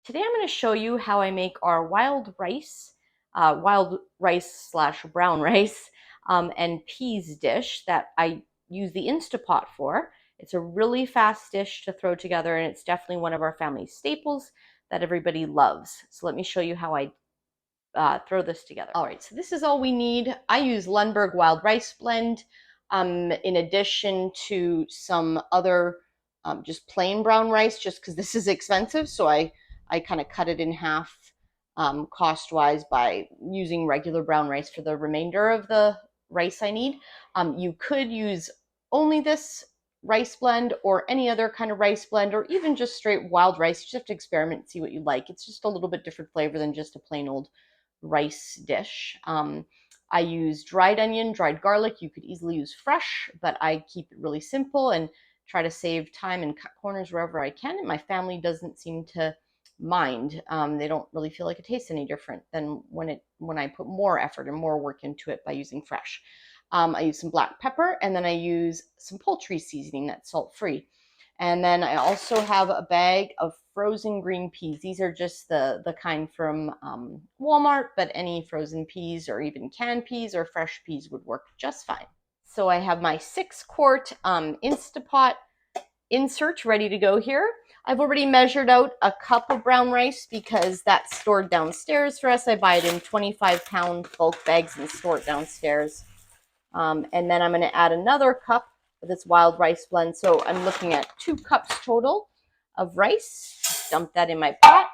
Today I'm going to show you how I make our wild rice slash brown rice and peas dish that I use the Instapot for. It's a really fast dish to throw together, and it's definitely one of our family staples that everybody loves. So let me show you how I throw this together. All right, so this is all we need. I use Lundberg wild rice blend in addition to some other just plain brown rice, just because this is expensive. So I kind of cut it in half cost-wise by using regular brown rice for the remainder of the rice I need. You could use only this rice blend or any other kind of rice blend, or even just straight wild rice. You just have to experiment and see what you like. It's just a little bit different flavor than just a plain old rice dish. I use dried onion, dried garlic. You could easily use fresh, but I keep it really simple and try to save time and cut corners wherever I can. And my family doesn't seem to mind. They don't really feel like it tastes any different than when I put more effort and more work into it by using fresh. I use some black pepper, and then I use some poultry seasoning that's salt-free. And then I also have a bag of frozen green peas. These are just the kind from Walmart, but any frozen peas or even canned peas or fresh peas would work just fine. So I have my 6-quart Instapot insert ready to go here. I've already measured out a cup of brown rice because that's stored downstairs for us. I buy it in 25-pound bulk bags and store it downstairs. And then I'm going to add another cup of this wild rice blend. So I'm looking at 2 cups total of rice. Just dump that in my pot.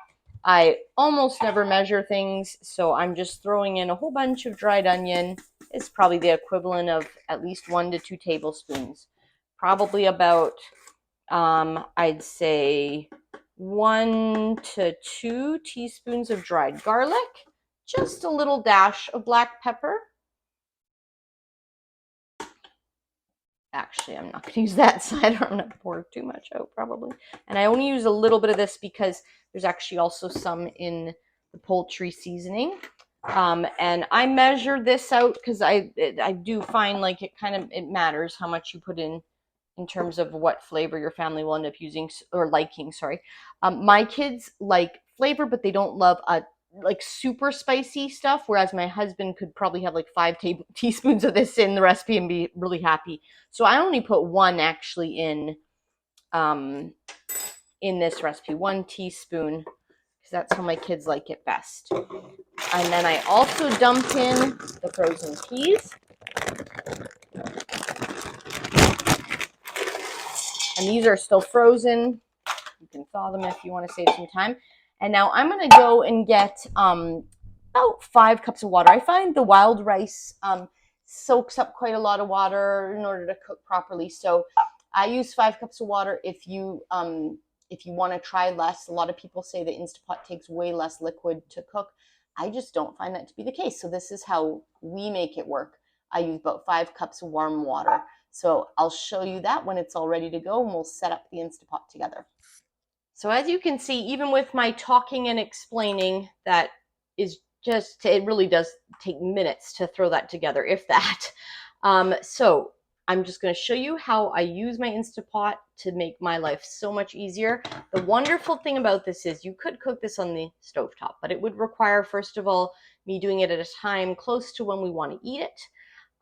I almost never measure things, so I'm just throwing in a whole bunch of dried onion. It's probably the equivalent of at least 1 to 2 tablespoons. Probably about, I'd say 1 to 2 teaspoons of dried garlic. Just a little dash of black pepper. Actually, I'm not going to use that side. I'm going to pour too much out probably. And I only use a little bit of this because there's actually also some in the poultry seasoning. And I measure this out because I do find like it matters how much you put in terms of what flavor your family will end up using or liking, sorry. My kids like flavor, but they don't love like super spicy stuff, whereas my husband could probably have like 5 teaspoons of this in the recipe and be really happy. So I only put 1 actually in this recipe, 1 teaspoon, because that's how my kids like it best. And then I also dumped in the frozen peas. And these are still frozen. You can thaw them if you want to save some time. And now I'm going to go and get about 5 cups of water. I find the wild rice soaks up quite a lot of water in order to cook properly. So I use 5 cups of water. If you want to try less, a lot of people say the Instapot takes way less liquid to cook. I just don't find that to be the case. So this is how we make it work. I use about 5 cups of warm water. So I'll show you that when it's all ready to go, and we'll set up the Instapot together. So as you can see, even with my talking and explaining, that is just, it really does take minutes to throw that together, if that. So I'm just going to show you how I use my Instapot to make my life so much easier. The wonderful thing about this is you could cook this on the stovetop, but it would require, first of all, me doing it at a time close to when we want to eat it.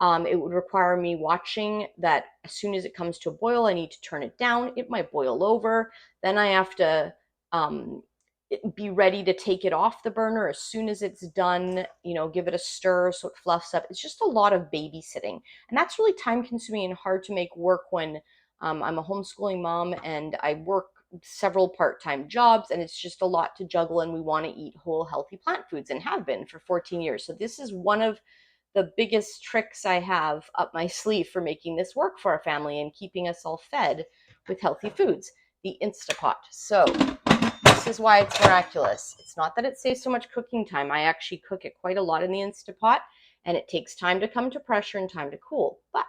It would require me watching that as soon as it comes to a boil, I need to turn it down. It might boil over. Then I have to be ready to take it off the burner as soon as it's done, give it a stir so it fluffs up. It's just a lot of babysitting. And that's really time consuming and hard to make work when I'm a homeschooling mom and I work several part-time jobs, and it's just a lot to juggle, and we want to eat whole, healthy plant foods and have been for 14 years. So this is one of the biggest tricks I have up my sleeve for making this work for our family and keeping us all fed with healthy foods, the Instapot. So this is why it's miraculous. It's not that it saves so much cooking time. I actually cook it quite a lot in the Instapot, and it takes time to come to pressure and time to cool. But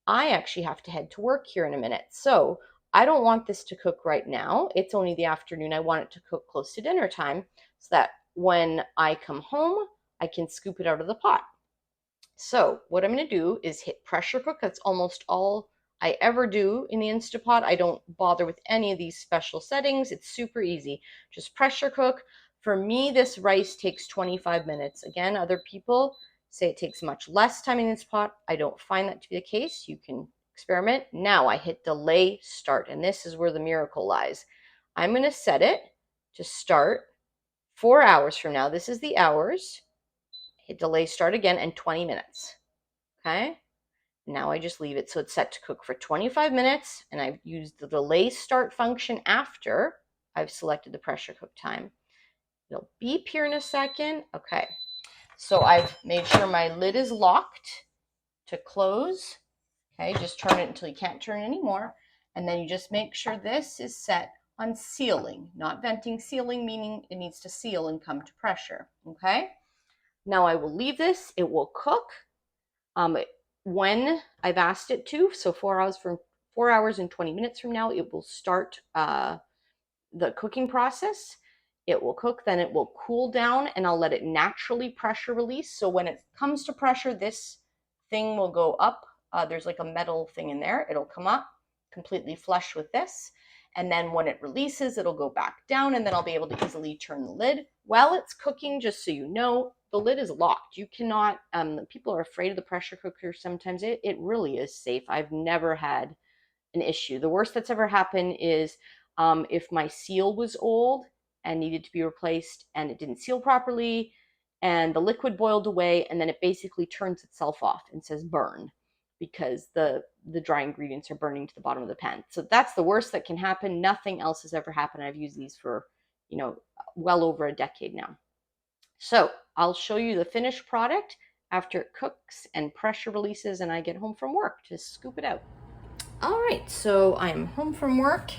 I actually have to head to work here in a minute. So I don't want this to cook right now. It's only the afternoon. I want it to cook close to dinner time so that when I come home, I can scoop it out of the pot. So what I'm going to do is hit pressure cook. That's almost all I ever do in the Instapot. I don't bother with any of these special settings. It's super easy. Just pressure cook. For me, this rice takes 25 minutes. Again, other people say it takes much less time in this pot. I don't find that to be the case. You can experiment. Now I hit delay start, and this is where the miracle lies. I'm going to set it to start 4 hours from now. This is the hours. Hit delay start again, and 20 minutes. Okay? Now I just leave it so it's set to cook for 25 minutes, and I've used the delay start function after I've selected the pressure cook time. It'll beep here in a second. Okay, so I've made sure my lid is locked to close. Okay, just turn it until you can't turn it anymore. And then you just make sure this is set on sealing, not venting. Sealing meaning it needs to seal and come to pressure. Okay, now I will leave this. It will cook when I've asked it to. So 4 hours and 20 minutes from now, it will start the cooking process. It will cook, then it will cool down, and I'll let it naturally pressure release. So when it comes to pressure, this thing will go up. There's like a metal thing in there. It'll come up completely flush with this. And then when it releases, it'll go back down, and then I'll be able to easily turn the lid. While it's cooking, just so you know, the lid is locked. You cannot, people are afraid of the pressure cooker sometimes. It really is safe. I've never had an issue. The worst that's ever happened is if my seal was old and needed to be replaced and it didn't seal properly and the liquid boiled away, and then it basically turns itself off and says burn because the dry ingredients are burning to the bottom of the pan. So that's the worst that can happen. Nothing else has ever happened. I've used these for, well over a decade now. So I'll show you the finished product after it cooks and pressure releases and I get home from work to scoop it out. All right, so I'm home from work.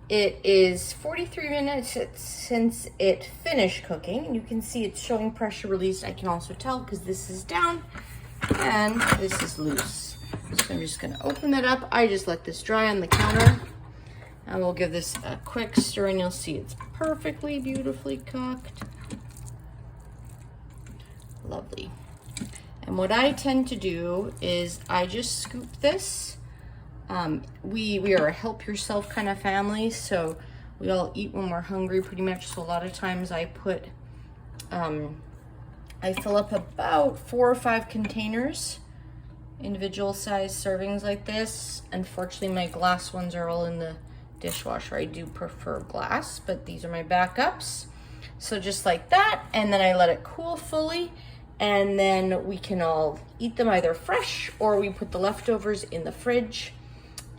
It is 43 minutes since it finished cooking, and you can see it's showing pressure release. I can also tell because this is down and this is loose. So I'm just gonna open that up. I just let this dry on the counter, and we'll give this a quick stir, and you'll see it's perfectly, beautifully cooked. Lovely. And what I tend to do is I just scoop this. We are a help yourself kind of family, so we all eat when we're hungry pretty much. So a lot of times I put, I fill up about 4 or 5 containers, individual size servings like this. Unfortunately, my glass ones are all in the dishwasher. I do prefer glass, but these are my backups. So just like that, and then I let it cool fully, and then we can all eat them either fresh or we put the leftovers in the fridge.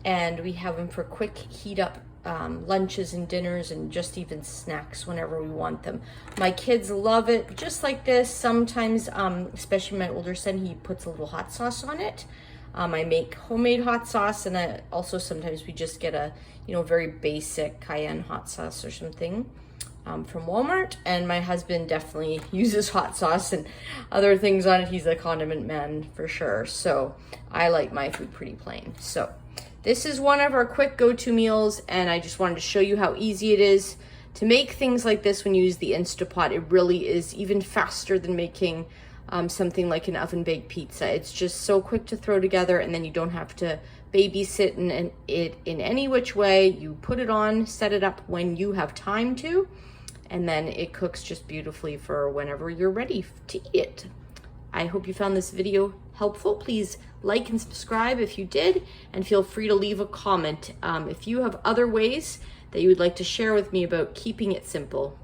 And we have them for quick heat up lunches and dinners and just even snacks whenever we want them. My kids love it just like this. Sometimes, especially my older son, he puts a little hot sauce on it. I make homemade hot sauce, and also sometimes we just get a very basic cayenne hot sauce or something from Walmart. And my husband definitely uses hot sauce and other things on it. He's a condiment man for sure. So I like my food pretty plain. So this is one of our quick go-to meals, and I just wanted to show you how easy it is to make things like this when you use the Instapot. It really is even faster than making something like an oven-baked pizza. It's just so quick to throw together, and then you don't have to babysit it in any which way. You put it on, set it up when you have time to, and then it cooks just beautifully for whenever you're ready to eat it. I hope you found this video helpful. Please like and subscribe if you did, and feel free to leave a comment if you have other ways that you would like to share with me about keeping it simple.